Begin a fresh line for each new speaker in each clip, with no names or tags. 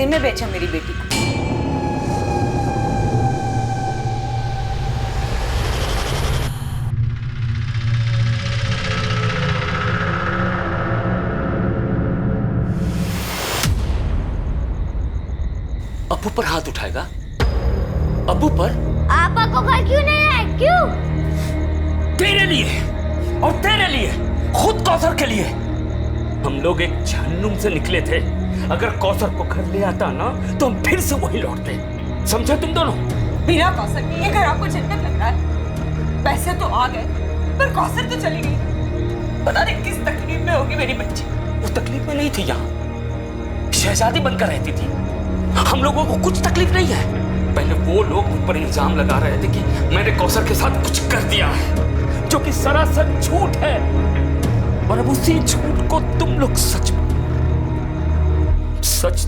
में बेचा मेरी बेटी को।
अब्बू पर हाथ उठाएगा? अब्बू पर?
आपा को घर क्यों नहीं आए? क्यों?
तेरे लिए और तेरे लिए, खुद कौसर के लिए। हम लोग एक जहन्नुम से निकले थे। अगर कौसर को घर ले आता ना तो हम फिर से वही लौटते। समझे तुम दोनों?
बिना कौसर के ये घर आपको जन्नत लग रहा है। पैसे तो आ गए पर कौसर तो चली गई। पता नहीं किस तकलीफ में होगी मेरी बच्ची।
वो तकलीफ में नहीं थी, यहाँ शहजादी बनकर रहती थी। हम लोगों को कुछ तकलीफ नहीं है। पहले वो लोग मुझ पर इल्जाम लगा रहे थे कि मैंने कौसर के साथ कुछ कर दिया है, जो कि सरासर झूठ है। और अब उसी झूठ को तुम लोग सच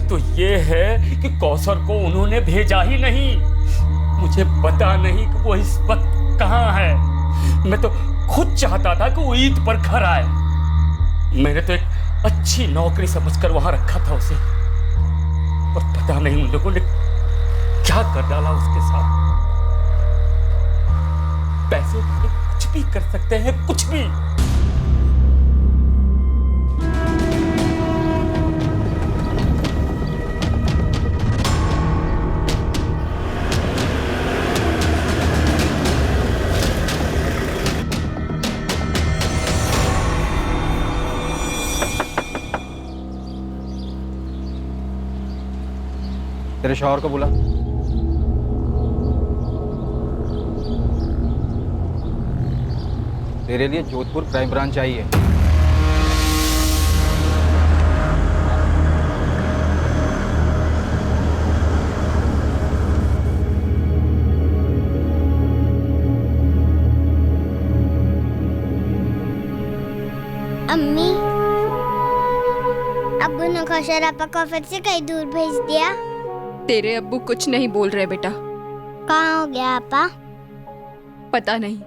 तो ये है कि कौसर को उन्होंने भेजा ही नहीं। मुझे पता नहीं कि वो इस वक्त कहां है। मैं तो खुद चाहता था कि वो ईद पर घर आए। मैंने तो एक अच्छी नौकरी समझकर वहां रखा था उसे, और पता नहीं उन लोगों ने क्या कर डाला उसके साथ। पैसे कुछ भी कर सकते हैं, कुछ भी।
तेरे शौहर को बुला। तेरे लिए जोधपुर क्राइम ब्रांच आई है।
अम्मी, अब्बू ने कौशल आपा को फिर से कहीं दूर भेज दिया।
तेरे अब्बू कुछ नहीं बोल रहे बेटा।
कहाँ हो गया आपा?
पता नहीं।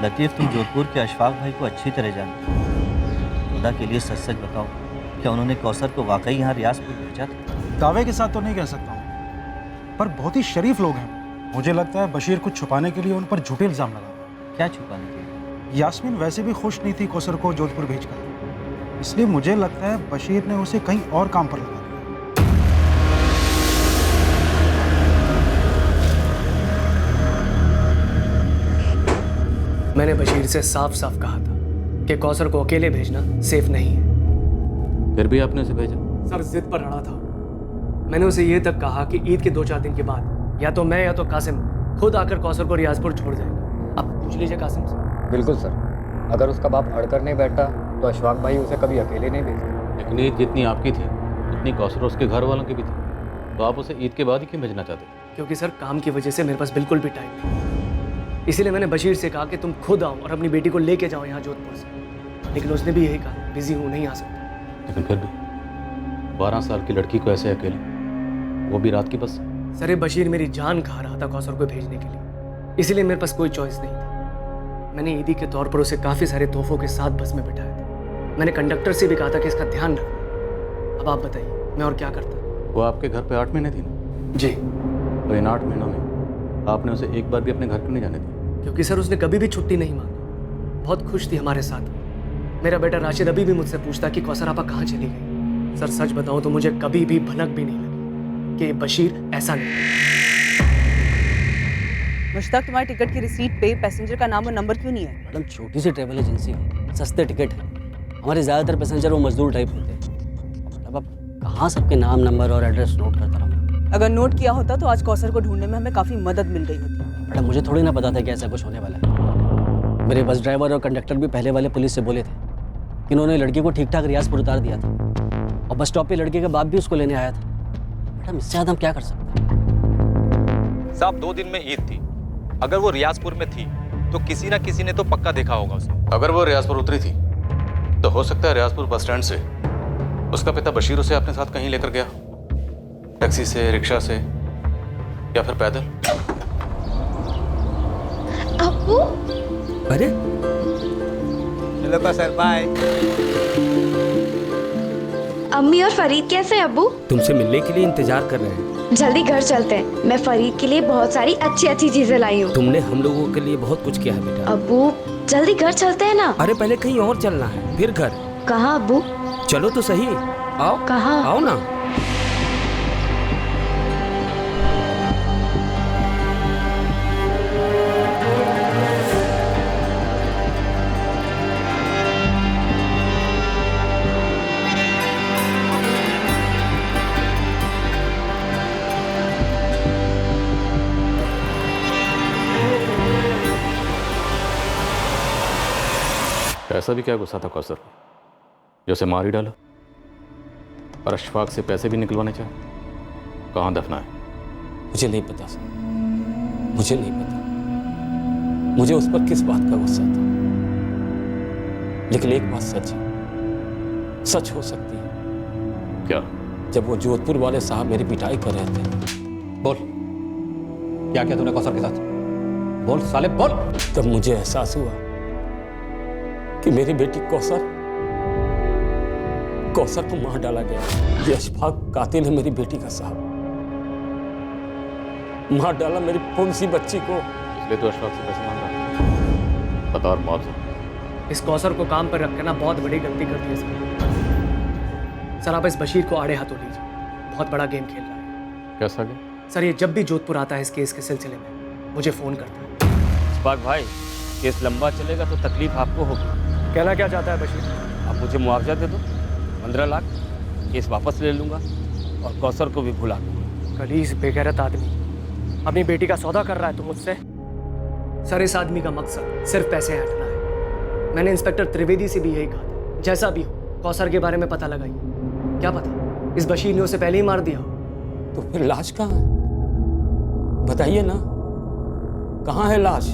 लतीफ, तुम जोधपुर के अशफाक भाई को अच्छी तरह जानते हो। खुदा के लिए सच सच बताओ, क्या उन्होंने कौसर को वाकई यहाँ रियासपुर भेजा था?
दावे के साथ तो नहीं कह सकता हूँ, पर बहुत ही शरीफ लोग हैं। मुझे लगता है बशीर कुछ छुपाने के लिए उन पर झूठे इल्जाम लगा।
क्या छुपाने के लिए?
यास्मीन वैसे भी खुश नहीं थी कौसर को जोधपुर भेजकर, इसलिए मुझे लगता है बशीर ने उसे कहीं और काम पर लगा दिया।
मैंने बशीर से साफ साफ कहा था कि कौसर को अकेले भेजना सेफ नहीं है।
फिर भी आपने उसे भेजा?
सर जिद पर अड़ा था। मैंने उसे ये तक कहा कि ईद के 2-4 दिन के बाद या तो मैं या तो कासिम खुद आकर कौसर को रियाजपुर छोड़ जाएगा। अब पूछ लीजिए कासिम से।
बिल्कुल सर, अगर उसका बाप अड़कर नहीं बैठता तो अशफाक भाई उसे कभी अकेले नहीं भेजते।
लेकिन ईद जितनी आपकी थी उतनी कौसर उसके घर वालों की भी थी, तो आप उसे ईद के बाद ही क्यों भेजना चाहते?
क्योंकि सर काम की वजह से मेरे पास बिल्कुल भी टाइम नहीं, इसीलिए मैंने बशीर से कहा कि तुम खुद आओ और अपनी बेटी को लेके जाओ यहाँ जोधपुर से। लेकिन उसने भी यही कहा, बिजी हूँ, नहीं आ सकता।
लेकिन फिर भी 12 साल की लड़की को ऐसे अकेले, वो भी रात की बस।
सर ये बशीर मेरी जान खा रहा था कौसर को भेजने के लिए, इसीलिए मेरे पास कोई चॉइस नहीं था। मैंने ईदी के तौर पर उसे काफ़ी सारे तोहफों के साथ बस में बिठाया था। मैंने कंडक्टर से भी कहा था कि इसका ध्यान रखना। अब आप बताइए मैं और क्या करता।
वो आपके घर पे 8 महीने थी ना?
जी।
तो इन 8 महीनों में आपने उसे एक बार भी अपने घर क्यों नहीं जाने दिया?
क्योंकि सर उसने कभी भी छुट्टी नहीं मांगी, बहुत खुश थी हमारे साथ। मेरा बेटा राशिद अभी भी मुझसे पूछता कि कौसर आपा कहाँ चली गई। सर सच बताऊं तो मुझे कभी भी भनक भी नहीं लगी कि बशीर ऐसा नहीं।
मुश्ताक, तुम्हारी टिकट की रिसीट पे पैसेंजर का नाम और नंबर क्यों नहीं है?
मैडम छोटी सी ट्रैवल एजेंसी है, सस्ते टिकट है। हमारे ज़्यादातर पैसेंजर वो मजदूर टाइप होते हैं। अब कहाँ सबके नाम, नंबर और एड्रेस नोट करता रहूँ?
अगर नोट किया होता तो आज कौसर को ढूंढने में हमें काफ़ी मदद मिल गई होती।
मैडम मुझे थोड़ी ना पता था कि ऐसा कुछ होने वाला है। मेरे बस ड्राइवर और कंडक्टर भी पहले वाले पुलिस से बोले थे कि इन्होंने लड़की को ठीक ठाक रियाजपुर उतार दिया था, और बस स्टॉप पे लड़के के बाप भी उसको लेने आया था। मैडम इससे ज़्यादा हम क्या कर सकते हैं?
साहब 2 दिन में ईद थी, अगर वो रियाजपुर में थी तो किसी ना किसी ने तो पक्का देखा होगा उसे।
अगर वो रियाजपुर उतरी थी तो हो सकता है रियाजपुर बस स्टैंड से उसका पिता बशीर उसे अपने साथ कहीं लेकर गया, टैक्सी से, रिक्शा से, या फिर पैदल।
अब्बू?
अरे
चलो सर, बाय।
अम्मी और फरीद कैसे हैं अब्बू?
तुमसे मिलने के लिए इंतजार कर रहे हैं।
जल्दी घर चलते हैं। मैं फरीद के लिए बहुत सारी अच्छी अच्छी चीजें लाई हूँ।
तुमने हम लोगों के लिए बहुत कुछ किया है बेटा।
अब्बू जल्दी घर चलते हैं ना।
अरे पहले कहीं और चलना है, फिर घर।
कहाँ अब्बू?
चलो तो सही। आओ।
कहाँ?
आओ ना।
ऐसा भी क्या गुस्सा था कौसर को जो उसे मार ही डाला? और अशफाक से पैसे भी निकलवाने चाहे? कहाँ दफना है?
मुझे नहीं पता सर, मुझे नहीं पता मुझे उस पर किस बात का गुस्सा था, लेकिन एक बात सच है, सच हो सकती है।
क्या?
जब वो जोधपुर वाले साहब मेरी पिटाई कर रहे थे।
बोल, क्या किया तूने कौसर के साथ? बोल साले बोल।
तब मुझे एहसास हुआ कि मेरी बेटी कौसर को मार डाला गया। ये अशफाक कातिल है मेरी बेटी का साहब। मार डाला मेरी कौन-सी बच्ची को।
इसलिए तो अशफाक से पैसे मांग रहा है। बता और मौत से।
इस कौसर को काम पर रखकर ना बहुत बड़ी गलती कर दी है सर। सर आप इस बशीर को आड़े हाथों लीजिए, बहुत बड़ा गेम खेल रहा है।
कैसा गेम?
सर ये जब भी जोधपुर आता है इस केस के सिलसिले में मुझे फ़ोन करता है।
अशफाक भाई, केस लंबा चलेगा तो तकलीफ आपको होगी।
कहना क्या चाहता है बशीर?
आप मुझे मुआवजा दे दो, 15 लाख, केस वापस ले लूंगा और कौसर को भी भुला दूंगा।
कलीस बेगैरत आदमी अपनी बेटी का सौदा कर रहा है तो मुझसे? सर इस आदमी का मकसद सिर्फ पैसे हटना है। मैंने इंस्पेक्टर त्रिवेदी से भी यही कहा था, जैसा भी हो कौसर के बारे में पता लगाइए। क्या पता इस बशीर ने उसे पहले ही मार दिया हो।
तो फिर लाश कहाँ है? बताइए ना, कहाँ है लाश?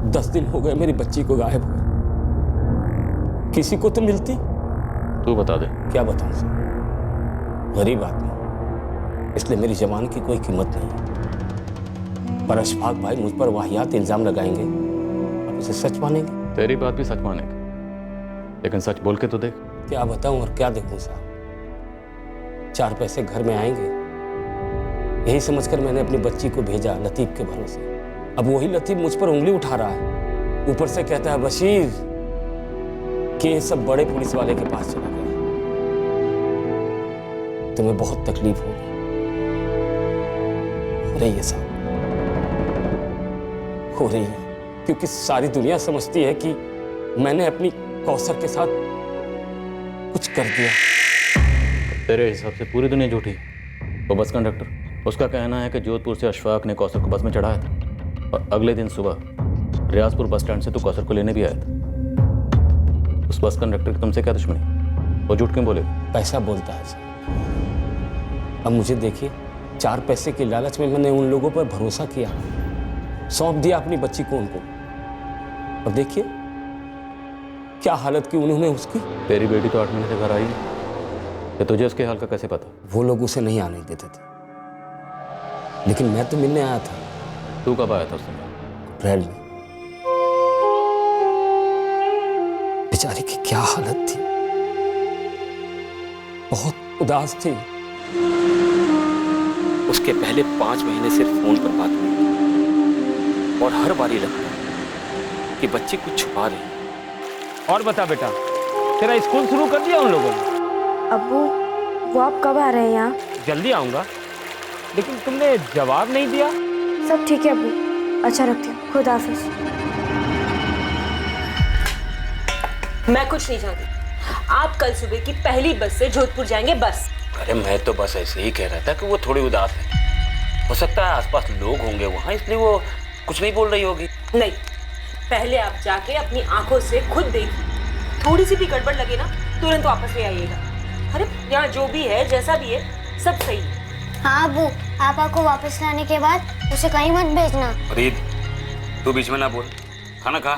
10 दिन हो गए मेरी बच्ची को गायब हुए। किसी को तो मिलती।
तू बता दे।
क्या बताऊं सर, गरीब आदमी, इसलिए मेरी जबान की कोई कीमत नहीं। पर अशफाक भाई मुझ पर वाहियात इल्जाम लगाएंगे, आप इसे सच मानेंगे?
तेरी बात भी सच मानेंगे, लेकिन सच बोल के तो देख।
क्या बताऊं और क्या देखूं साहब? 4 पैसे घर में आएंगे, यही समझकर मैंने अपनी बच्ची को भेजा लतीफ के भरोसे। अब वही लतीफ मुझ पर उंगली उठा रहा है, ऊपर से कहता है बशीर कि ये सब बड़े पुलिस वाले के पास चला गया। तुम्हें बहुत तकलीफ होगी, हो रही है साहब, हो रही है, क्योंकि सारी दुनिया समझती है कि मैंने अपनी कौसर के साथ कुछ कर दिया।
तेरे हिसाब से पूरी दुनिया झूठी है। वो बस कंडक्टर, उसका कहना है कि जोधपुर से अशफाक ने कौसर को बस में चढ़ाया था और अगले दिन सुबह रियाजपुर बस स्टैंड से तू कौसर को लेने भी आया था। उस बस कंडक्टर की तुमसे क्या दुश्मनी? वो झूठ क्यों बोले?
पैसा बोलता है सर। अब मुझे देखिए, 4 पैसे के लालच में मैंने उन लोगों पर भरोसा किया, सौंप दिया अपनी बच्ची को उनको, और देखिए क्या हालत की उन्होंने उसकी।
तेरी बेटी तो 8 महीने से घर आई है, तो तुझे उसके हाल का कैसे पता?
वो लोग उसे नहीं आने देते थे, लेकिन मैं तो मिलने आया था।
तू कब आया था उससे?
अप्रैल में। बेचारी की क्या हालत थी, बहुत उदास थी। उसके पहले 5 महीने सिर्फ फोन पर बात हुई और हर बारी लगता कि बच्ची कुछ छुपा रही है।
और बता बेटा, तेरा स्कूल शुरू कर दिया उन लोगों ने?
अब्बू वो आप कब आ रहे हैं यहाँ?
जल्दी आऊंगा, लेकिन तुमने जवाब नहीं दिया।
सब ठीक है अब्बू, अच्छा रखती हूँ, खुदा हाफिज।
मैं कुछ नहीं जानती। आप कल सुबह की पहली बस से जोधपुर जाएंगे, बस।
अरे मैं तो बस ऐसे ही कह रहा था कि वो थोड़ी उदास है, हो सकता है आसपास लोग होंगे वहाँ, इसलिए वो कुछ नहीं बोल रही होगी।
नहीं, पहले आप जाके अपनी आंखों से खुद देखिए, थोड़ी सी भी गड़बड़ लगे ना तुरंत वापस ले आइएगा। अरे यहाँ जो भी है, जैसा भी है, सब सही है।
हाँ अबू, पापा को वापस लाने के बाद उसे कहीं मत भेजना।
फरीद, तू बीच में ना बोल, खाना खा।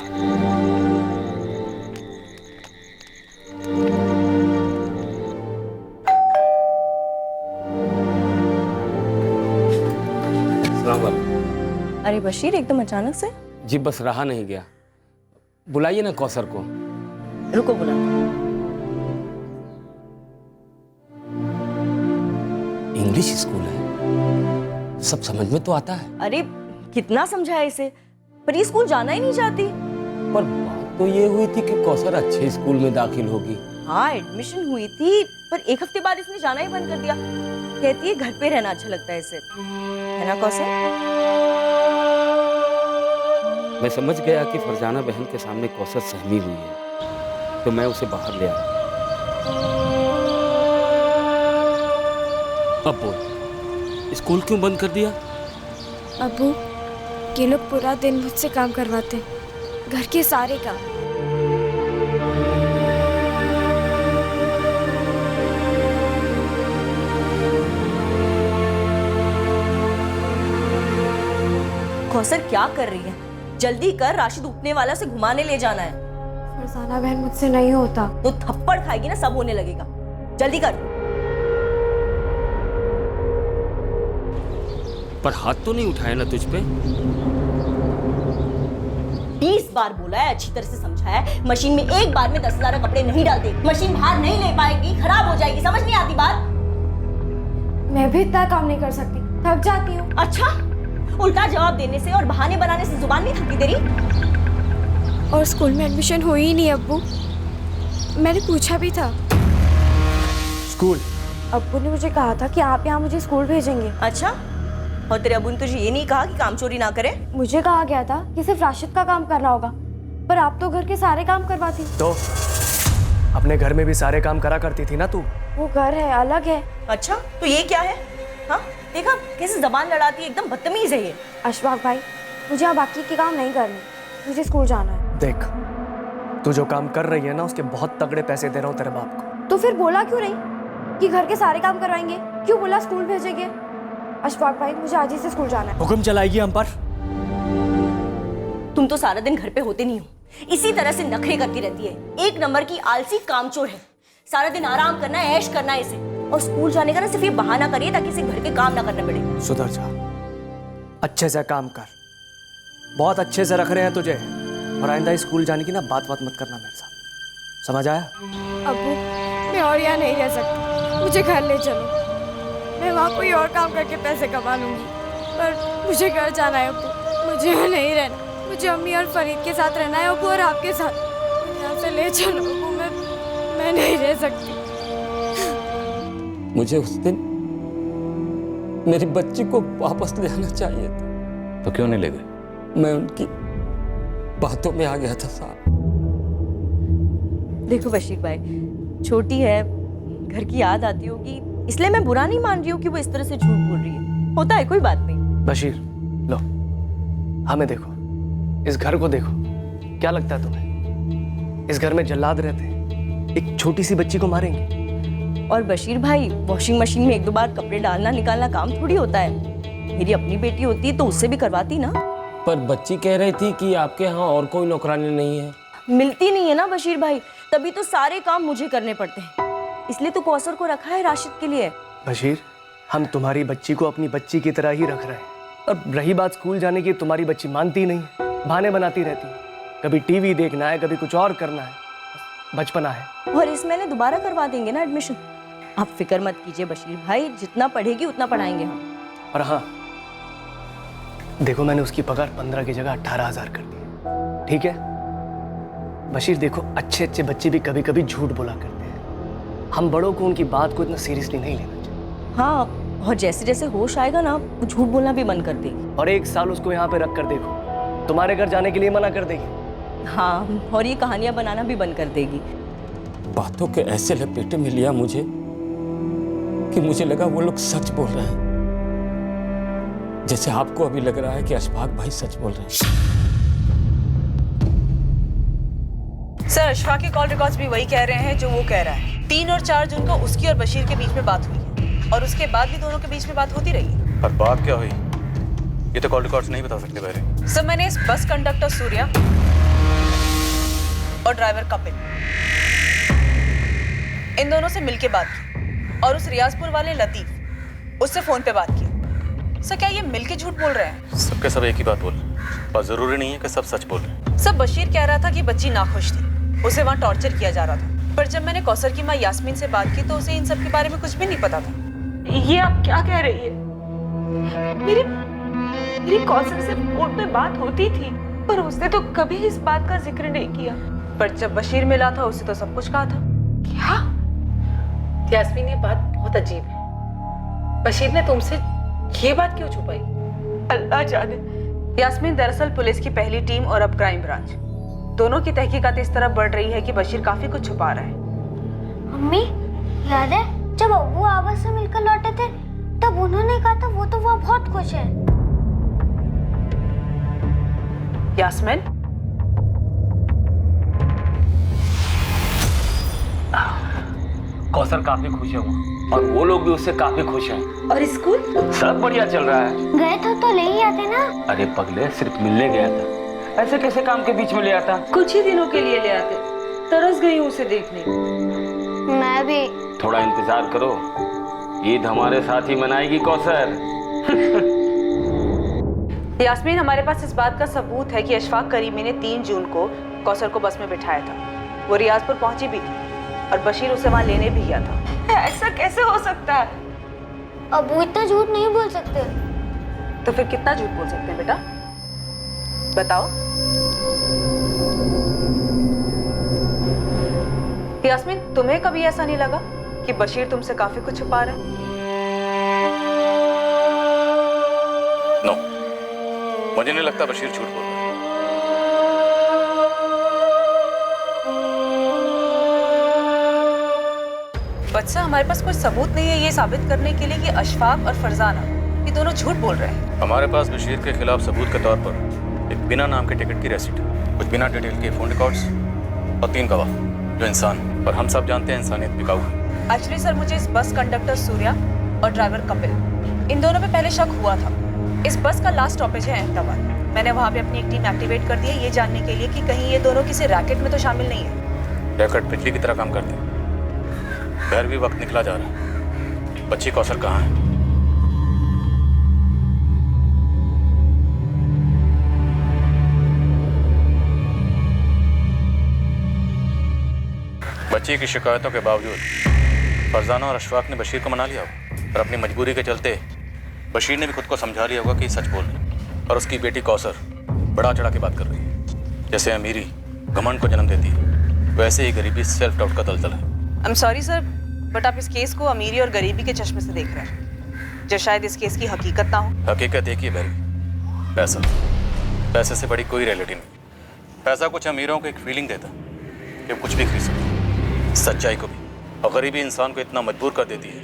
अरे बशीर, एकदम अचानक से?
जी बस रहा नहीं गया, बुलाइए ना कौसर को।
रुको बुला। इंग्लिश स्कूल है, सब समझ में तो आता है।
अरे कितना समझाया इसे, पर ये स्कूल जाना ही नहीं चाहती।
पर बात तो ये हुई थी कि कौसर अच्छे स्कूल में दाखिल होगी।
हाँ एडमिशन हुई थी, पर एक हफ्ते बाद इसने जाना ही बंद कर दिया। कहती है घर पे रहना अच्छा लगता है इसे, है ना कौसर?
मैं समझ गया कि फरजाना बहन के सामने कौसर सहमी हुई है, तो मैं उसे बाहर ले आया। अब बोल, स्कूल क्यों बंद कर दिया?
अब्बू, ये लोग पूरा दिन मुझसे काम करवाते, घर के सारे काम।
कौसर क्या कर रही है? जल्दी कर, राशिद उठने वाला, से घुमाने ले जाना है।
फरजाना बहन मुझसे नहीं होता।
तो थप्पड़ खाएगी ना, सब होने लगेगा। जल्दी कर।
पर हाथ तो नहीं उठाया ना तुझ पे?
20 बार बोला है, अच्छी तरह से समझाया है। मशीन में एक बार में 10,000 कपड़े नहीं डालते, मशीन बाहर नहीं ले पाएगी, खराब हो जाएगी। समझ नहीं आती बात?
मैं भी इतना काम नहीं कर सकती, थक जाती हूँ।
अच्छा, उल्टा जवाब देने से और बहाने बनाने से जुबान नहीं थकती तेरी?
और स्कूल में एडमिशन हुई ही नहीं अब्बू, मैंने पूछा भी था।
स्कूल?
अब्बू ने मुझे कहा था कि आप यहाँ मुझे स्कूल भेजेंगे।
अच्छा, और तेरे अब्बू ने तुझे ये नहीं कहा कि काम चोरी ना करे?
मुझे कहा गया था कि सिर्फ राशिद का काम करना होगा, पर आप तो घर के सारे काम करवाती।
तो अपने घर में भी सारे काम करा करती थी ना तू।
वो घर है, अलग है।
अच्छा, तो ये क्या है? हाँ, देखा कैसे जबान लड़ाती है, एकदम बदतमीज है ये।
अशफाक भाई, मुझे अब बाकी के काम नहीं करने, मुझे स्कूल जाना है।
देख, तू जो काम कर रही है ना, उसके बहुत तगड़े पैसे दे रहा हूँ तेरे बाप को।
तो फिर बोला क्यों नहीं कि घर के सारे काम करवाएंगे? क्यों बोला स्कूल भेजेंगे? अशफाक भाई, मुझे आज ही से स्कूल जाना है।
हुक्म चलाएगी हम पर?
तुम तो सारा दिन घर पे होते नहीं हो, इसी तरह से नखरे करती रहती है। एक नंबर की आलसी कामचोर है। सारा दिन आराम करना है, ऐश करना है इसे, और स्कूल जाने का ना सिर्फ ये बहाना करिए ताकि इसे घर के काम ना करने पड़े।
सुधर जा, अच्छे से काम कर, बहुत अच्छे से रख रहे हैं तुझे। और आइंदा स्कूल जाने की ना बात मत करना मेरे साथ, समझ आया?
अब्बू, मैं और यहाँ नहीं रह सकती, मुझे घर ले चलो। मैं वहाँ कोई और काम करके पैसे कमा लूंगी, पर मुझे घर जाना है अब्बू, मुझे यहाँ नहीं रहना। मुझे अम्मी और फरीद के साथ रहना है अब्बू, और आपके साथ। मुझे यहाँ से ले चलो अब्बू, मैं नहीं रह सकती।
मुझे उस दिन मेरी बच्ची को वापस ले आना चाहिए था।
तो क्यों नहीं ले गए?
मैं उनकी बातों में आ गया था साहब।
देखो बशीर भाई, छोटी है, घर की याद आती होगी, इसलिए मैं बुरा नहीं मान रही हूँ कि वो इस तरह से झूठ बोल रही है। होता है, कोई बात नहीं।
बशीर, लो, हमें देखो, इस घर को देखो, क्या लगता है तुम्हें इस घर में जल्लाद रहते हैं, एक छोटी सी बच्ची को मारेंगे?
और बशीर भाई, वॉशिंग मशीन में 1-2 बार कपड़े डालना निकालना काम थोड़ी होता है। मेरी अपनी बेटी होती तो उससे भी करवाती ना।
पर बच्ची कह रही थी कि आपके यहाँ और कोई नौकरानी नहीं है।
मिलती नहीं है ना बशीर भाई, तभी तो सारे काम मुझे करने पड़ते हैं। इसलिए तो कौसर को रखा है राशिद के लिए।
बशीर, हम तुम्हारी बच्ची को अपनी बच्ची की तरह ही रख रहे हैं। और रही बात स्कूल जाने की, तुम्हारी बच्ची मानती नहीं है, बहाने बनाती रहती है। कभी टीवी देखना है, कभी कुछ और करना है, बचपना है।
और इस महीने दोबारा करवा देंगे ना एडमिशन। आप फिक्र मत कीजिए बशीर भाई, जितना पढ़ेगी उतना पढ़ाएंगे हम।
और हाँ, देखो मैंने उसकी पगार 15 की जगह 18,000 कर दी, ठीक है? बशीर देखो, अच्छे अच्छे बच्चे भी कभी कभी झूठ बोला करते हैं। हम बड़ों को उनकी बात को इतना सीरियसली नहीं लेना चाहिए।
हाँ, और जैसे जैसे होश आएगा ना, वो झूठ बोलना भी बंद कर देगी।
और 1 साल उसको यहाँ पे रख कर देखो, तुम्हारे घर जाने के लिए मना कर देगी।
हाँ, और ये कहानियां बनाना भी बंद कर देगी।
बातों के ऐसे लपेटे में लिया मुझे कि मुझे लगा वो लोग सच बोल रहे हैं, जैसे आपको अभी लग रहा है कि अशफाक भाई सच बोल रहे हैं।
सर, अशफाक के कॉल रिकॉर्ड्स भी वही कह रहे हैं जो वो कह रहा है। 3 और 4 जून को उसकी और बशीर के बीच में बात हुई है, और उसके बाद भी दोनों के बीच में बात होती रही है।
पर बात क्या हुई ये तो कॉल रिकॉर्ड्स नहीं बता सकते बहरे।
सर, मैंने इस बस कंडक्टर सूर्या और ड्राइवर कपिल, इन दोनों से मिलके बात की, और उस रियाजपुर वाले लतीफ, उससे फोन पे बात की। सर, क्या ये मिलके झूठ बोल रहे हैं?
सबके सब एक ही बात बोल रहे हैं, पर जरूरी नहीं है कि सब सच बोल रहे हैं।
सर, बशीर कह रहा था कि बच्ची नाखुश थी, उसे वहाँ टॉर्चर किया जा रहा था। पर जब मैंने कौसर की माँ यास्मीन से बात की तो उसे इन सब के बारे में कुछ भी नहीं पता था।
ये आप क्या कह रही है? मेरी कौसर से फोन पे बात होती थी, पर उसने तो कभी इस बात का जिक्र नहीं किया।
पर जब बशीर मिला था उसे तो सब कुछ कहा था।
क्या?
यास्मीन, ये बात बहुत अजीब है। बशीर ने तुमसे ये बात क्यों छुपाई?
अल्लाह जाने।
यास्मीन, दरअसल पुलिस की पहली टीम और अब क्राइम ब्रांच दोनों की तहकीकात इस तरह बढ़ रही है कि बशीर काफी कुछ छुपा रहा है।
मम्मी, याद है जब अब्बू आवाज से मिलकर लौटे थे तब उन्होंने कहा था वो तो वहाँ बहुत खुश है।
यास्मीन,
कौसर काफी खुश है वहाँ, और वो लोग भी उससे काफी खुश हैं।
और स्कूल
सब बढ़िया चल रहा है।
गए तो ले ही आते ना।
अरे पगले, सिर्फ मिलने गया था, ऐसे कैसे काम के बीच में ले आता?
कुछ ही दिनों के लिए ले आते। तरस गई हूँ उसे देखने।
मैं भी।
थोड़ा इंतजार करो, ईद हमारे साथ ही मनाएगी कौसर।
यास्मीन, हमारे पास इस बात का सबूत है कि अशफाक करीमी ने 3 जून को कौसर को बस में बिठाया था। वो रियाजपुर पहुंची भी थी और बशीर उसे वहां लेने भी गया था।
ऐसा कैसे हो सकता है?
अब्बू इतना झूठ नहीं बोल सकते।
तो फिर कितना झूठ बोल सकते हैं बेटा? बताओ। यास्मीन, तुम्हें कभी ऐसा नहीं लगा कि बशीर तुमसे काफी कुछ छुपा रहा है?
नो, मुझे नहीं लगता बशीर झूठ बोल रहा है।
बच्चा, हमारे पास कोई सबूत नहीं है ये साबित करने के लिए कि अशफाक और फरजाना ये दोनों झूठ बोल रहे हैं।
हमारे पास बशीर के खिलाफ सबूत के तौर पर एक बिना नाम के टिकट की रसीद, कुछ बिना डिटेल के फोन रिकॉर्ड्स और 3 गवाह जो इंसान, और हम सब जानते हैं इंसानियत बिकाऊ है।
एक्चुअली सर, मुझे इस बस कंडक्टर सूर्या और ड्राइवर कपिल, इन दोनों पे पहले शक हुआ था। इस बस का लास्ट स्टॉपेज है अहमदाबाद। मैंने वहाँ पे अपनी एक टीम एक्टिवेट कर दी है ये जानने के लिए कि कहीं ये दोनों किसी रैकेट में तो शामिल नहीं है।
रैकेट बिजली की तरह काम करते हैं। घर भी वक्त निकला जा रहा है। बच्ची कौसर कहाँ है? बच्ची की शिकायतों के बावजूद फरजाना और अशफाक ने बशीर को मना लिया होगा, और अपनी मजबूरी के चलते बशीर ने भी खुद को समझा लिया होगा कि सच बोल रही है, और उसकी बेटी कौसर बड़ा चढ़ा के बात कर रही है। जैसे अमीरी घमंड को जन्म देती है, वैसे ही गरीबी सेल्फ डाउट का दलदल है।
I am sorry sir, but आप इस केस को अमीरी और गरीबी के चश्मे से देख रहे हैं, जो शायद इस केस की हकीकत ना हो।
हकीकत एक ही बहरी, पैसा। पैसे से बड़ी कोई रियलिटी नहीं। पैसा कुछ अमीरों को एक फीलिंग देता कि कुछ भी खरीद सकते, सच्चाई को भी, और गरीबी इंसान को इतना मजबूर कर देती है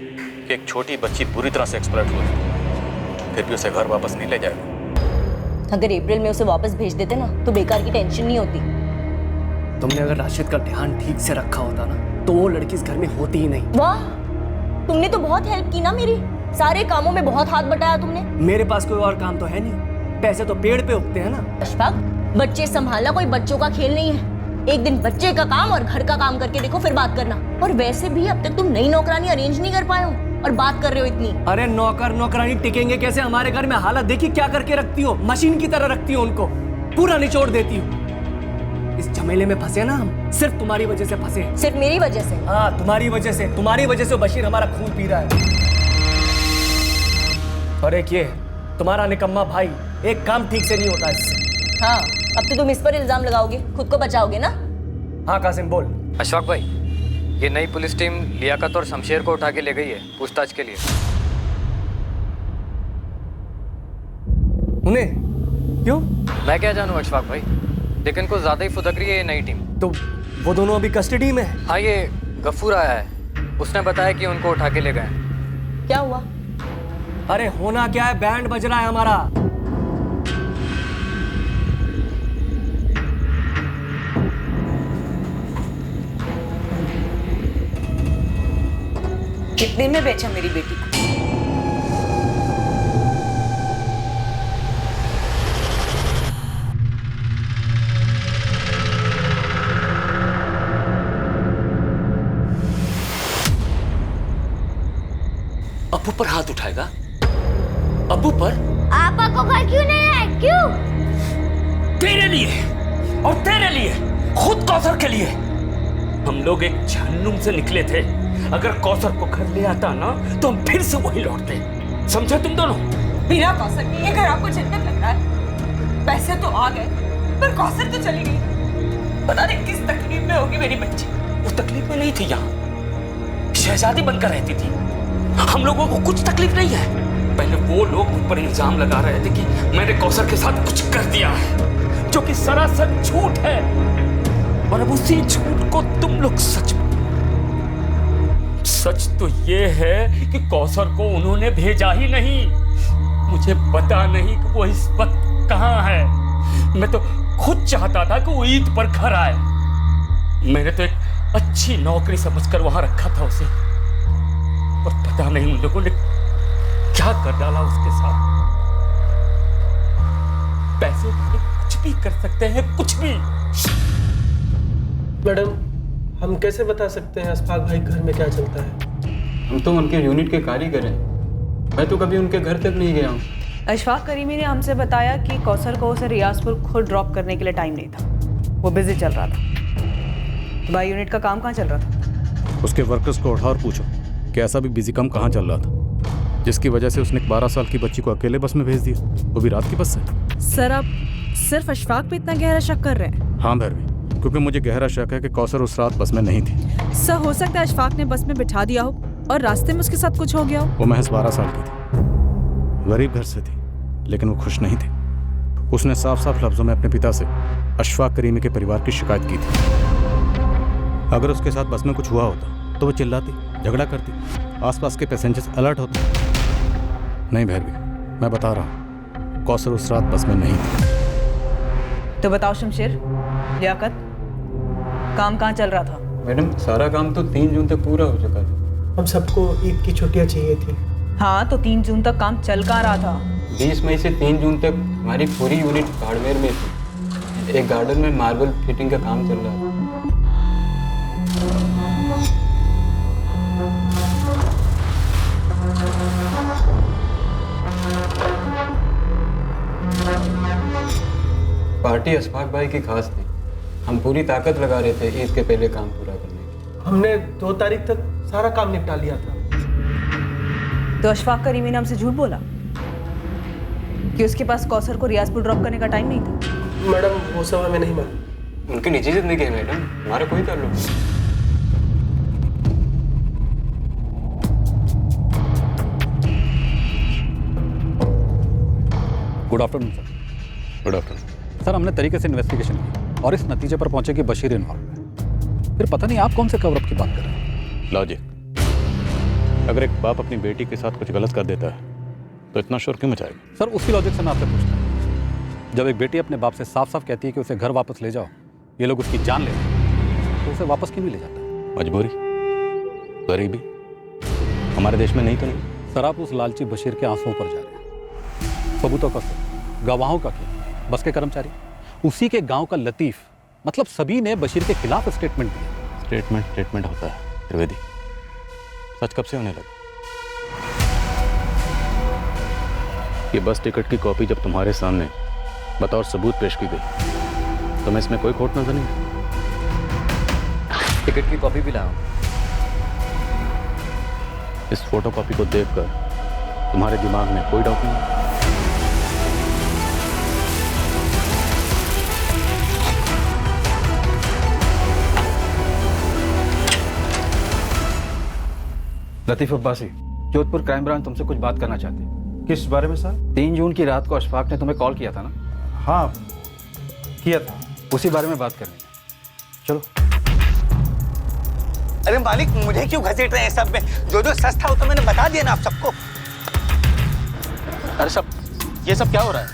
कि एक छोटी बच्ची बुरी तरह से एक्सप्लॉइट हो जाती, फिर भी उसे घर वापस नहीं ले जाएगा।
अगर अप्रैल में उसे वापस भेज देते ना तो बेकार की टेंशन नहीं होती।
तुमने अगर राशिद का ध्यान ठीक से रखा होता ना तो वो लड़की इस घर में होती ही नहीं।
वाह, तुमने तो बहुत हेल्प की ना मेरी, सारे कामों में बहुत हाथ बटाया तुमने।
मेरे पास कोई और काम तो है नहीं, पैसे तो पेड़ पे उगते हैं ना।
अशफाक, बच्चे संभालना कोई बच्चों का खेल नहीं है। एक दिन बच्चे का काम और घर का काम करके देखो, फिर बात करना। और वैसे भी अब तक तुम नई नौकरानी अरेंज नहीं कर पाए हो और बात कर रहे हो इतनी।
अरे नौकर नौकरानी टिकेंगे कैसे? हमारे घर में हालत देखी क्या करके रखती हो, मशीन की तरह रखती हो उनको, पूरा निचोड़ देती हो। इस झमेले में फंसे ना हम, सिर्फ तुम्हारी वजह से फंसे।
सिर्फ मेरी वजह से?
हाँ, तुम्हारी वजह से। तुम्हारी वजह से बशीर हमारा खून पी रहा है। और एक ये तुम्हारा निकम्मा भाई, एक काम ठीक से नहीं होता इससे।
हाँ, अब तो तुम इस पर इल्जाम लगाओगे, खुद को बचाओगे ना?
हाँ कासिम बोल।
अशफाक भाई, ये नई पुलिस टीम लियाकत और शमशेर को उठा के ले गई है पूछताछ के लिए।
उन्हें क्यों?
मैं क्या जानूं अशफाक भाई, लेकिन कुछ ज्यादा ही फुदक रही है ये नई टीम।
तो वो दोनों अभी कस्टडी में है?
हाँ, ये गफूर आया है, उसने बताया कि उनको उठा के ले गए।
क्या हुआ?
अरे होना क्या है, बैंड बज रहा है हमारा।
कितने में बेचा मेरी बेटी को?
अब्बू पर हाथ उठाएगा? अब्बू पर?
आपा को घर क्यों नहीं आए? क्यों?
तेरे लिए और तेरे लिए, खुद कौसर के लिए। हम लोग एक जहन्नुम से निकले थे
अगर कौसर को घर ले आता ना तो हम फिर से वही लौटते। समझे तुम दोनों?
बिना कौसर के ये घर आपको जन्नत लग रहा है। पैसे तो आ गए पर कौसर तो चली गई। पता नहीं किस तकलीफ में होगी मेरी बच्ची।
वो तकलीफ में नहीं थी, यहाँ शहजादी बनकर रहती थी। हम लोगों को कुछ तकलीफ नहीं है। पहले वो लोग मुझ पर इल्जाम लगा रहे थे कि मैंने कौसर के साथ कुछ कर दिया है, जो कि सरासर झूठ है। और अब उसी झूठ को तुम लोग सच तो ये है कि कौसर को उन्होंने भेजा ही नहीं। मुझे पता नहीं कि वो इस वक्त कहाँ है। मैं तो खुद चाहता था कि वो ईद पर घर आए। मैंने तो एक अच्छी नौकरी समझकर वहां रखा था उसे, और पता नहीं उन लोगों ने क्या कर डाला उसके साथ। पैसे कुछ भी कर सकते हैं, कुछ भी।
मैडम, हम कैसे बता सकते हैं अशफाक भाई घर में क्या चलता है?
हम तो उनके यूनिट के कारीगर हैं। मैं तो कभी उनके घर तक नहीं गया हूँ।
अशफाक करीमी ने हमसे बताया कि कौसर को उसे रियाजपुर खुद ड्रॉप करने के लिए टाइम नहीं था, वो बिजी चल रहा था। भाई यूनिट का काम कहाँ चल रहा था?
उसके वर्कर्स को उठा और पूछो कि ऐसा भी बिजी काम कहाँ चल रहा था, जिसकी वजह से उसने 12 साल की बच्ची को अकेले बस में भेज दिया, वो भी रात की बस से।
सर, आप सिर्फ अशफाक पे इतना गहरा शक कर रहे हैं?
हाँ भैरवी, क्योंकि मुझे गहरा शक है कि कौसर उस रात बस में नहीं थी।
सर, हो सकता है अशफाक ने बस में बिठा दिया हो और रास्ते में उसके साथ कुछ हो गया हो।
वो महज 12 साल की थी, गरीब घर से थी, लेकिन वो खुश नहीं थी। उसने साफ साफ लफ्जों में अपने पिता से अशफाक करीमी के परिवार की शिकायत की थी। अगर उसके साथ बस में कुछ हुआ होता तो वो चिल्लाती, झगड़ा करती, आसपास के पैसेंजर्स अलर्ट होते। नहीं भैरवी, मैं बता रहा हूँ, कौसर उस रात बस में नहीं थी।
तो बताओ शमशेर, लियाकत, काम कहाँ चल रहा था?
मैडम, सारा काम तो 3 जून तक पूरा हो चुका था।
हम सबको ईद की छुट्टियाँ चाहिए थी।
हाँ, तो 3 जून तक काम चल कहाँ रहा था?
20 मई से 3 जून तक हमारी पूरी यूनिट बाड़मेर में थी। एक गार्डन में मार्बल फिटिंग का काम चल रहा था। पार्टी अशफाक भाई की खास थी। हम पूरी ताकत लगा रहे थे ईद के पहले काम पूरा करने के।
हमने 2 तारीख तक सारा काम निपटा लिया था।
तो अशफाक करीमी ने हमसे झूठ बोला कि उसके पास कौसर को रियाजपुर ड्रॉप करने का टाइम नहीं था?
मैडम, वो सब हमें नहीं मालूम।
उनकी निजी जिंदगी है मैडम, हमारा कोई ताल्लुक नहीं।
Good afternoon sir. Good afternoon sir. हमने तरीके से इन्वेस्टिगेशन की और इस नतीजे पर पहुंचे कि बशीर इन्वॉल्व है। फिर पता नहीं आप कौन से कवर अप की बात कर रहे हैं।
लॉजिक, अगर एक बाप अपनी बेटी के साथ कुछ गलत कर देता है तो इतना शोर क्यों मचाएगा?
सर, उसी लॉजिक से मैं आपसे पूछता हूँ, जब एक बेटी अपने बाप से साफ साफ कहती है कि उसे घर वापस ले जाओ, ये लोग उसकी जान ले तो उसे वापस क्यों नहीं ले जाता?
मजबूरी, गरीबी, हमारे देश में नहीं तो नहीं।
सर, आप उस लालची बशीर के आंसुओं पर जा रहे हैं। सबूतों का क्या, गवाहों का क्या? बस के कर्मचारी, उसी के गांव का लतीफ, मतलब सभी ने बशीर के खिलाफ स्टेटमेंट दिया।
स्टेटमेंट होता है त्रिवेदी। सच कब से होने लगा? ये बस टिकट की कॉपी जब तुम्हारे सामने बतौर सबूत पेश की गई तो मैं इसमें कोई खोट नजर नहीं।
टिकट की कॉपी भी लाओ।
इस फोटो कॉपी को देखकर तुम्हारे दिमाग में कोई डाउट नहीं?
लतीफ अब्बासी, जोधपुर क्राइम ब्रांच तुमसे कुछ बात करना चाहती है।
किस बारे में सर?
3 जून की रात को अशफाक ने तुम्हें कॉल किया था ना?
हाँ, किया था।
उसी बारे में बात करनी है। चलो।
अरे मालिक, मुझे क्यों घसीट रहे हैं सब में? जो सच था वो तो मैंने बता दिया ना आप सबको।
अरे सब ये सब क्या हो रहा है?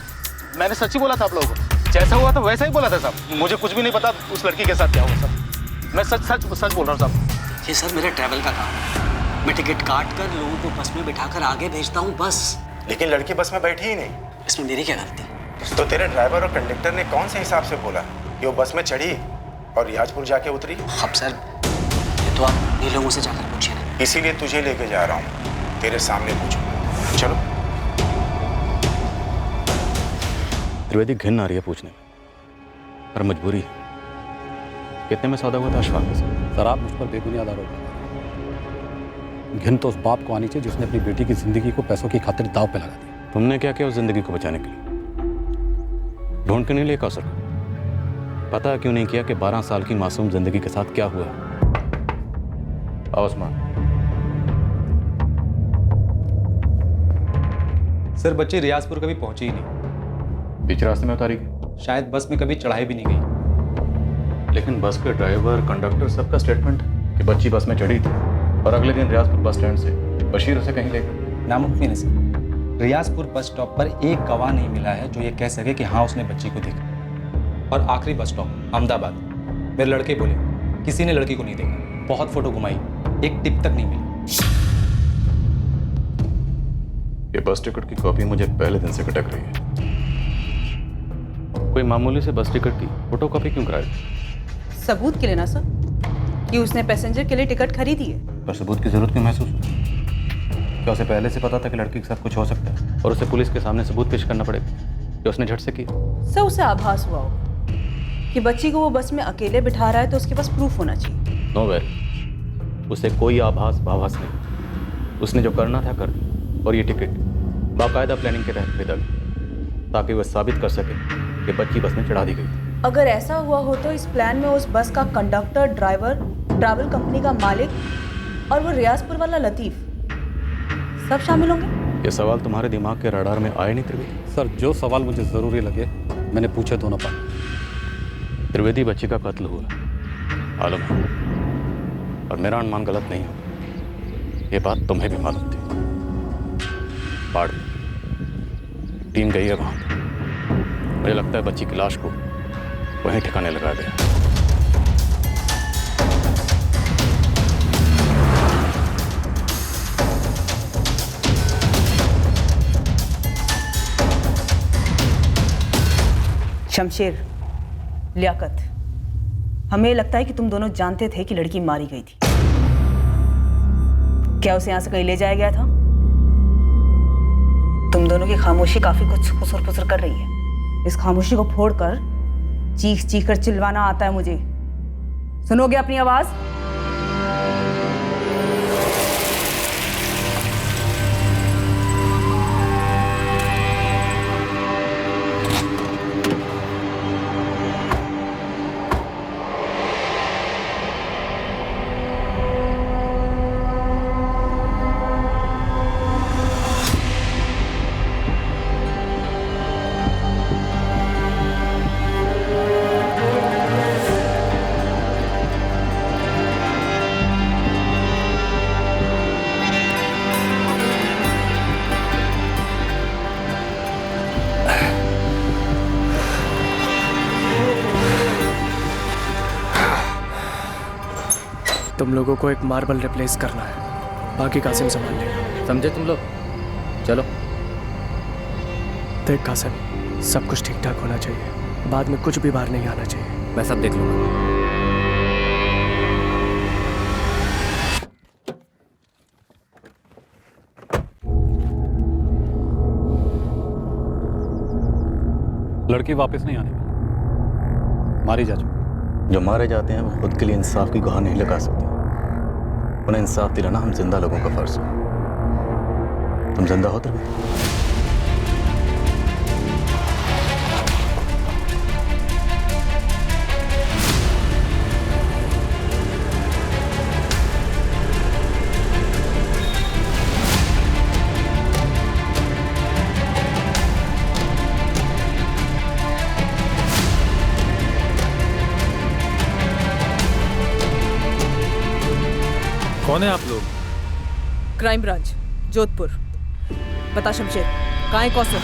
मैंने सच ही बोला था आप लोगों को, जैसा हुआ था वैसा ही बोला था साहब। मुझे कुछ भी नहीं पता उस लड़की के साथ क्या हुआ साहब। मैं सच बोल रहा हूँ साहब।
ये सर मेरा ट्रैवल का काम है। मैं टिकट काट कर लोगों को बस में बिठाकर आगे भेजता हूँ, बस।
लेकिन लड़की बस में बैठी ही नहीं।
इसमें मेरी क्या गलती?
तो तेरे ड्राइवर और कंडक्टर ने कौन से हिसाब से बोला कि वो बस में चढ़ी और रियाजपुर जाके उतरी?
अब सर, ये तो आप ये लोगों से जाकर पूछिए ना।
इसीलिए तुझे लेके जा रहा हूँ, तेरे सामने पूछूंगा। चलो।
त्रिवेदी, घिन आ रही है पूछने में, पर मजबूरी है। कितने में सौदा हुआ था अशफाक के साथ?
सर, आप मुझ पर बेबुनियाद आरोप लगा रहे हैं। घिन तो उस बाप को आनी चाहिए जिसने अपनी बेटी की जिंदगी को पैसों की खातिर दाव पे लगा दिया।
तुमने क्या किया उस जिंदगी को बचाने के लिए? ढूंढ के नहीं लिया कौसर को? पता क्यों नहीं किया कि 12 साल की मासूम जिंदगी के साथ क्या हुआ? आओ उस्मान।
सर बच्ची रियाजपुर कभी पहुंची ही नहीं।
बीच रास्ते में उतारी?
शायद बस में कभी चढ़ाई भी नहीं गई।
लेकिन बस के ड्राइवर, कंडक्टर सबका स्टेटमेंट कि बच्ची बस में चढ़ी थी और अगले दिन रियाजपुर बस स्टैंड से बशीर उसे कहीं ले गया।
नामुमकिन है सर। रियाजपुर बस स्टॉप पर एक गवाह नहीं मिला है जो ये कह सके कि हाँ उसने बच्ची को देखा। और आखिरी बस स्टॉप अहमदाबाद, मेरे लड़के बोले किसी ने लड़की को नहीं देखा। बहुत फोटो घुमाई, एक टिप तक नहीं मिली।
ये बस टिकट की कॉपी मुझे पहले दिन से खटक रही है। कोई मामूली से बस टिकट की फोटो कॉपी क्यों कराई?
सबूत के लिए ना सर, कि उसने पैसेंजर के लिए टिकट खरीदी है।
पर सबूत की जरूरत क्यों महसूस हुई? क्या उसे पहले से पता था कि लड़की के साथ कुछ हो सकता है और उसे पुलिस के सामने सबूत पेश करना पड़ेगा कि उसने झट से किया?
सर उसे आभास हुआ होगा कि बच्ची को वो बस में अकेले बिठा रहा है, तो उसके पास प्रूफ होना चाहिए।
नो वेरी, उसे कोई आभास भाभास नहीं। उसने जो करना था कर दिया और ये टिकट बाकायदा प्लानिंग के तहत खरीदा गया ताकि वह साबित कर सके कि बच्ची बस में चढ़ा दी गई थी।
अगर ऐसा हुआ हो तो इस प्लान में उस बस का कंडक्टर, ड्राइवर, ट्रैवल कंपनी का मालिक और वो रियाजपुर वाला लतीफ़ सब शामिल होंगे।
ये सवाल तुम्हारे दिमाग के रडार में आए नहीं त्रिवेदी?
सर जो सवाल मुझे ज़रूरी लगे मैंने पूछे दोनों पर।
त्रिवेदी, बच्ची का कत्ल हुआ आलम है और मेरा अनुमान गलत नहीं हो। ये बात तुम्हें भी मालूम थी। बाढ़ में टीम गई है वहाँ। मुझे लगता है बच्ची की लाश को वहीं ठिकाने लगा गया।
शमशेर, लियाकत, हमें लगता है कि तुम दोनों जानते थे कि लड़की मारी गई थी। क्या उसे यहाँ से कहीं ले जाया गया था? तुम दोनों की खामोशी काफी कुछ खुसर फुसर कर रही है। इस खामोशी को फोड़कर चीख चीख कर चिल्लाना आता है मुझे। सुनोगे अपनी आवाज?
तुम लोगों को एक मार्बल रिप्लेस करना है, बाकी कासिम संभाल लेगा।
समझे तुम लोग? चलो।
देख कासिम, सब कुछ ठीक ठाक होना चाहिए, बाद में कुछ भी बाहर नहीं आना चाहिए।
मैं सब देख लूंगा।
लड़की वापस नहीं आने वाली, मारी जा चुकी।
जो मारे जाते हैं वो खुद के लिए इंसाफ की गुहार नहीं लगा सकते। उन्हें इंसाफ दिलाना हम जिंदा लोगों का फर्ज है। तुम जिंदा हो त्रिवेदी?
कौन है आप लोग?
Crime branch, Jodhpur. बता शमशेर, कहाँ है कौसर?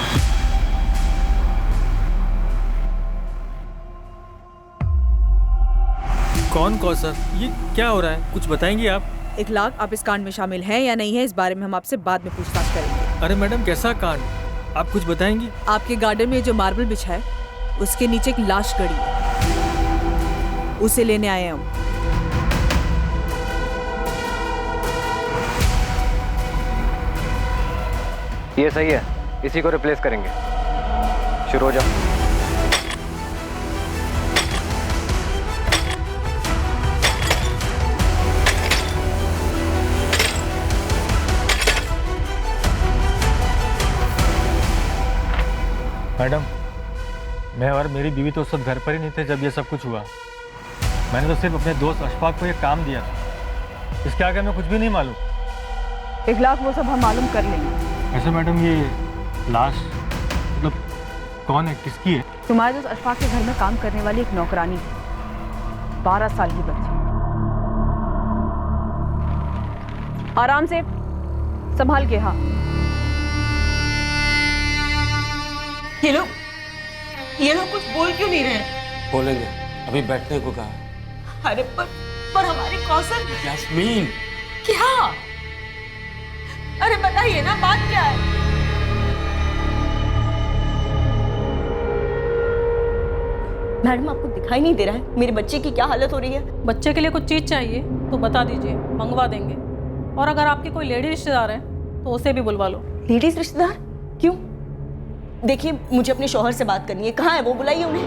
कौन कौसर? ये क्या हो रहा है, कुछ बताएंगी आप?
इखलाक, आप इस कांड में शामिल हैं या नहीं है, इस बारे में हम आपसे बाद में पूछताछ करेंगे।
अरे मैडम, कैसा कांड? आप कुछ बताएंगी?
आपके गार्डन में जो मार्बल बिछा है उसके नीचे एक लाश गड़ी है, उसे लेने आए हम।
ये सही है, इसी को रिप्लेस करेंगे। शुरू हो जाओ।
मैं और मेरी बीवी तो उस वक्त घर पर ही नहीं थे जब ये सब कुछ हुआ। मैंने तो सिर्फ अपने दोस्त अशफाक को ये काम दिया था, इसके आगे हमें कुछ भी नहीं मालूम।
इगलाक वो सब हम मालूम कर लेंगे।
ऐसे मैडम ये लाश मतलब कौन है, किसकी है?
तुम्हारे दोस्त अशफाक के घर में काम करने वाली एक नौकरानी है, 12 साल की बच्ची। आराम से संभाल के। हाँ,
ये लोग कुछ बोल क्यों नहीं रहे?
बोलेंगे, अभी बैठने को कहा।
अरे पर हमारे कौसर।
यास्मीन,
क्या? अरे बताइए ना, बात क्या है?
मैडम आपको दिखाई नहीं दे रहा है मेरे बच्चे की क्या हालत हो रही है?
बच्चे के लिए कुछ चीज़ चाहिए तो बता दीजिए, मंगवा देंगे। और अगर आपकी कोई लेडी रिश्तेदार है तो उसे भी बुलवा लो।
लेडीज रिश्तेदार? क्यों? देखिए, मुझे अपने शौहर से बात करनी है। कहाँ है वो? बुलाइए उन्हें।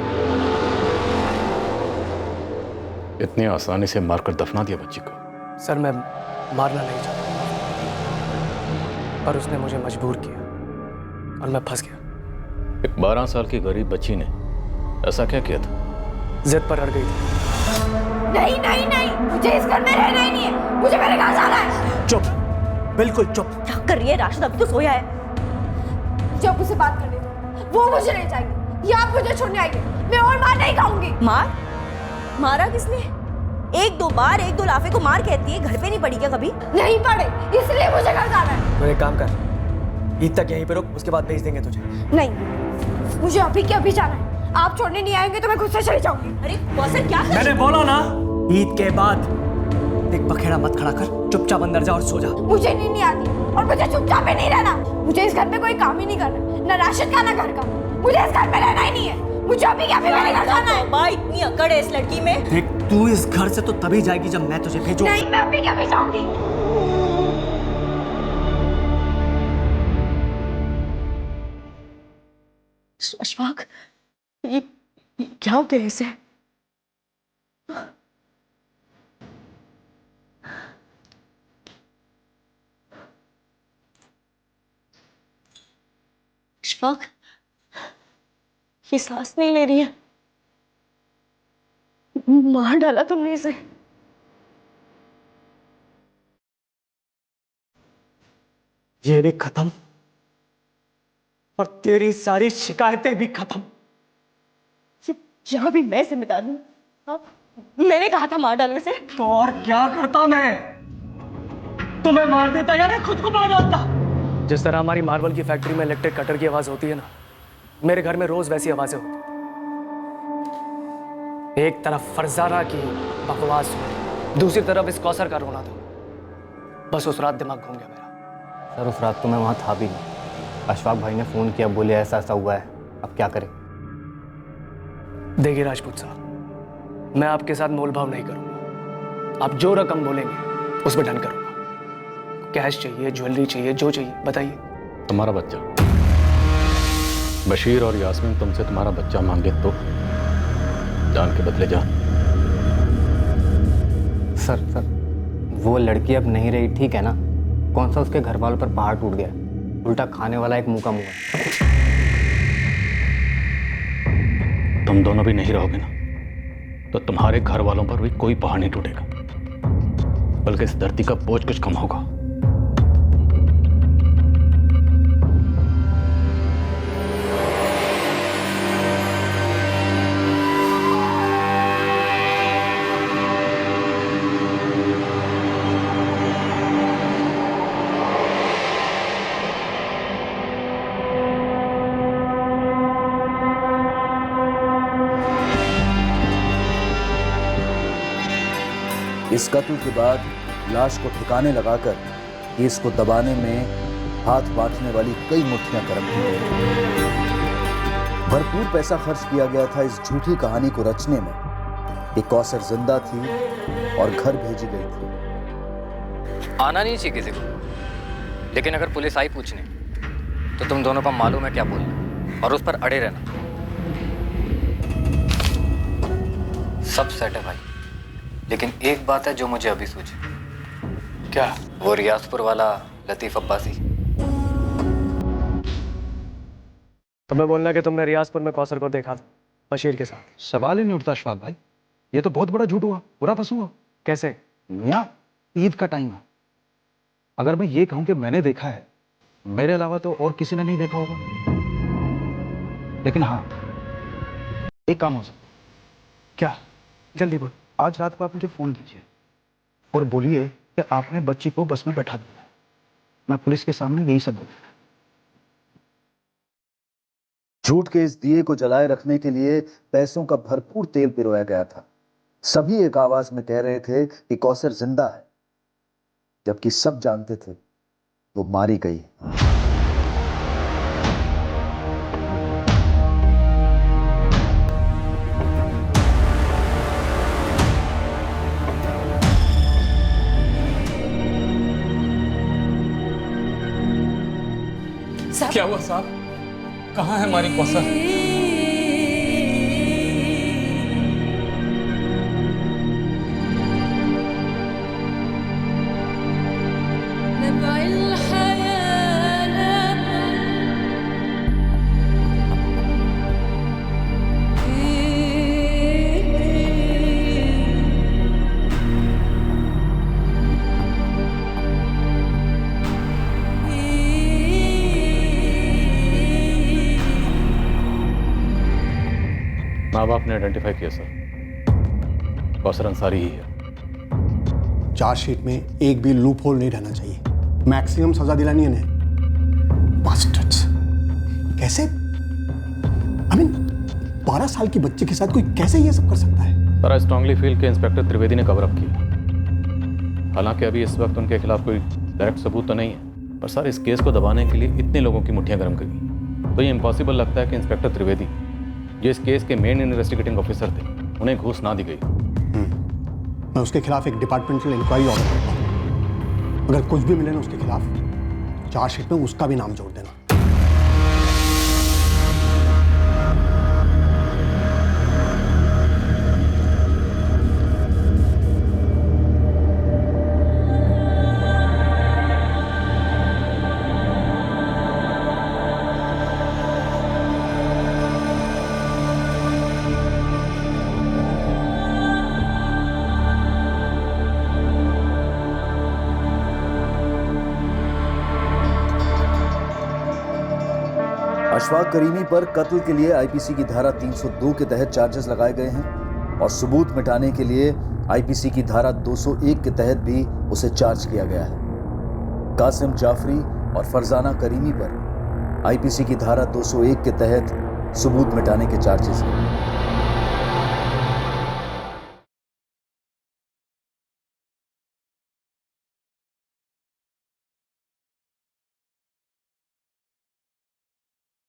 इतनी आसानी से मारकर दफना दिया बच्ची को?
सर, मैं मारना नहीं चाहता, पर उसने मुझे मजबूर किया और मैं फंस गया।
एक 12 साल की गरीब बच्ची ने ऐसा क्या किया था?
जिद पर अड़ गई थी।
नहीं नहीं नहीं, मुझे इस घर में रहना ही नहीं है, मुझे मेरे घर जाना है।
चुप, बिल्कुल चुप।
क्या कर रही है? राशिद अभी तो सोया है।
जब उसे बात करने दो, वो मुझे नहीं चाहिए, या आप मुझे छोड़ने आएंगे, मैं और मार नहीं खाऊंगी।
मारा किसने? एक दो लाफे को मार कहती है, घर पे नहीं पड़ी क्या कभी?
नहीं पड़े, इसलिए मुझे घर जाना है।
तो एक काम कर, ईद तक यहीं पे रुक, उसके बाद भेज देंगे तुझे।
नहीं, मुझे अभी के अभी जाना है। आप छोड़ने नहीं आएंगे तो मैं खुद से चली जाऊंगी।
अरे कौसर, क्या?
मैंने बोला ना, ईद के बाद एक बखेड़ा मत खड़ा कर, चुपचाप अंदर जा और सो जा।
मुझे नींद नहीं आती और मुझे चुपचाप भी नहीं रहना। मुझे इस घर में कोई काम ही नहीं करना, ना राशिद का ना घर का। मुझे इस घर में रहना ही नहीं है। मुझे अभी क्या मेरे घर जाना है।
माँ, इतनी अकड़ है इस लड़की में।
देख, तू इस घर से तो तभी जाएगी जब मैं तुझे भेजूं।
नहीं, मैं अभी क्या भी जाऊंगी।
अशफाक, ये क्या हो गया इसे? अशफाक, ये सांस नहीं ले रही है। मार डाला तुमने इसे।
ये भी खत्म और तेरी सारी शिकायतें भी खत्म।
यहाँ भी मैं जिम्मेदार हूँ। मैंने कहा था मार डालने से।
तो और क्या करता मैं? तुम्हें मार देता या मैं खुद को मार डालता?
जिस तरह हमारी मार्बल की फैक्ट्री में इलेक्ट्रिक कटर की आवाज होती है ना, मेरे घर में रोज वैसी आवाजें होती। एक तरफ फरजाना की बकवास हो, दूसरी तरफ इस कौसर का रोना था। बस उस रात दिमाग घूम गया मेरा।
सर, उस रात तो मैं वहाँ था भी नहीं। अशफाक भाई ने फ़ोन किया, बोले ऐसा ऐसा हुआ है, अब क्या करें?
देखिए राजपूत साहब, मैं आपके साथ मोलभाव नहीं करूँगा। आप जो रकम बोलेंगे उस पर डन करूँगा। कैश चाहिए, ज्वेलरी चाहिए, जो चाहिए बताइए।
तुम्हारा बच्चा बशीर और यास्मीन तुमसे तुम्हारा बच्चा मांगे तो जान के बदले जान।
सर, वो लड़की अब नहीं रही, ठीक है ना? कौन सा उसके घर वालों पर पहाड़ टूट गया, उल्टा खाने वाला एक मुंह का मुंह है।
तुम दोनों भी नहीं रहोगे ना, तो तुम्हारे घर वालों पर भी कोई पहाड़ नहीं टूटेगा, बल्कि इस धरती का बोझ कुछ कम होगा।
इस कत्ल के बाद लाश को ठिकाने लगाकर केस को दबाने में हाथ बांटने वाली कई मुट्ठियां गर्म की गई। भरपूर पैसा खर्च किया गया था इस झूठी कहानी को रचने में कि कौसर जिंदा थी और घर भेजी गई थी।
आना नहीं चाहिए किसी को, लेकिन अगर पुलिस आई पूछने तो तुम दोनों को मालूम है क्या बोलना और उस पर अड़े रहना। सब सेट है भाई, लेकिन एक बात है जो मुझे अभी सूझी।
क्या?
वो रियाजपुर वाला लतीफ अब्बासी।
तुम्हें बोलना कि तुमने रियाजपुर में कौसर को देखा था। बशीर के साथ।
सवाल ही नहीं उठता अशफाक भाई, ये तो बहुत बड़ा झूठ हुआ, पूरा फंसूंगा।
कैसे?
मियाँ ईद का टाइम है, अगर मैं ये कहूँ कि मैंने देखा है, मेरे अलावा तो और किसी ने नहीं देखा होगा। लेकिन हाँ, एक काम हो सकता।
क्या? जल्दी बोल।
आज रात को आप मुझे फोन कीजिए और बोलिए कि आपने बच्ची को बस में बैठा दिया। मैं पुलिस के सामने यही सब बोलूंगा।
झूठ के इस दिए को जलाए रखने के लिए पैसों का भरपूर तेल पिरोया गया था। सभी एक आवाज में कह रहे थे कि कौसर जिंदा है, जबकि सब जानते थे वो मारी गई।
क्या हुआ साहब? कहाँ है हमारी कौसर?
माँ बाप ने आइडेंटिफाई किया सर, कौसर अंसारी ही है।
चार्जशीट में एक भी लूप होल नहीं रहना चाहिए, मैक्सिमम सजा दिलानी है इन्हें। बास्टर्ड्स, कैसे? आई मीन 12 साल की बच्चे के साथ कोई कैसे ये सब कर सकता है?
सर आई स्ट्रांगली फील कि इंस्पेक्टर त्रिवेदी ने कवर अप किया। हालांकि अभी इस वक्त उनके खिलाफ कोई डायरेक्ट सबूत तो नहीं है, पर सर इस केस को दबाने के लिए इतने लोगों की मुट्ठियां गर्म करी, तो ये इम्पॉसिबल लगता है कि इंस्पेक्टर त्रिवेदी जो इस केस के मेन इन्वेस्टिगेटिंग ऑफिसर थे, उन्हें घूस ना दी गई।
मैं उसके खिलाफ एक डिपार्टमेंटल इंक्वायरी ऑर्डर करता हूँ। अगर कुछ भी मिले ना उसके खिलाफ, चार्जशीट में उसका भी नाम जोड़ देना।
अशफाक करीमी पर कत्ल के लिए आईपीसी की धारा 302 के तहत चार्जेस लगाए गए हैं और सबूत मिटाने के लिए आईपीसी की धारा 201 के तहत भी उसे चार्ज किया गया है। कासिम जाफरी और फरजाना करीमी पर आईपीसी की धारा 201 के तहत सबूत मिटाने के चार्जेस हैं।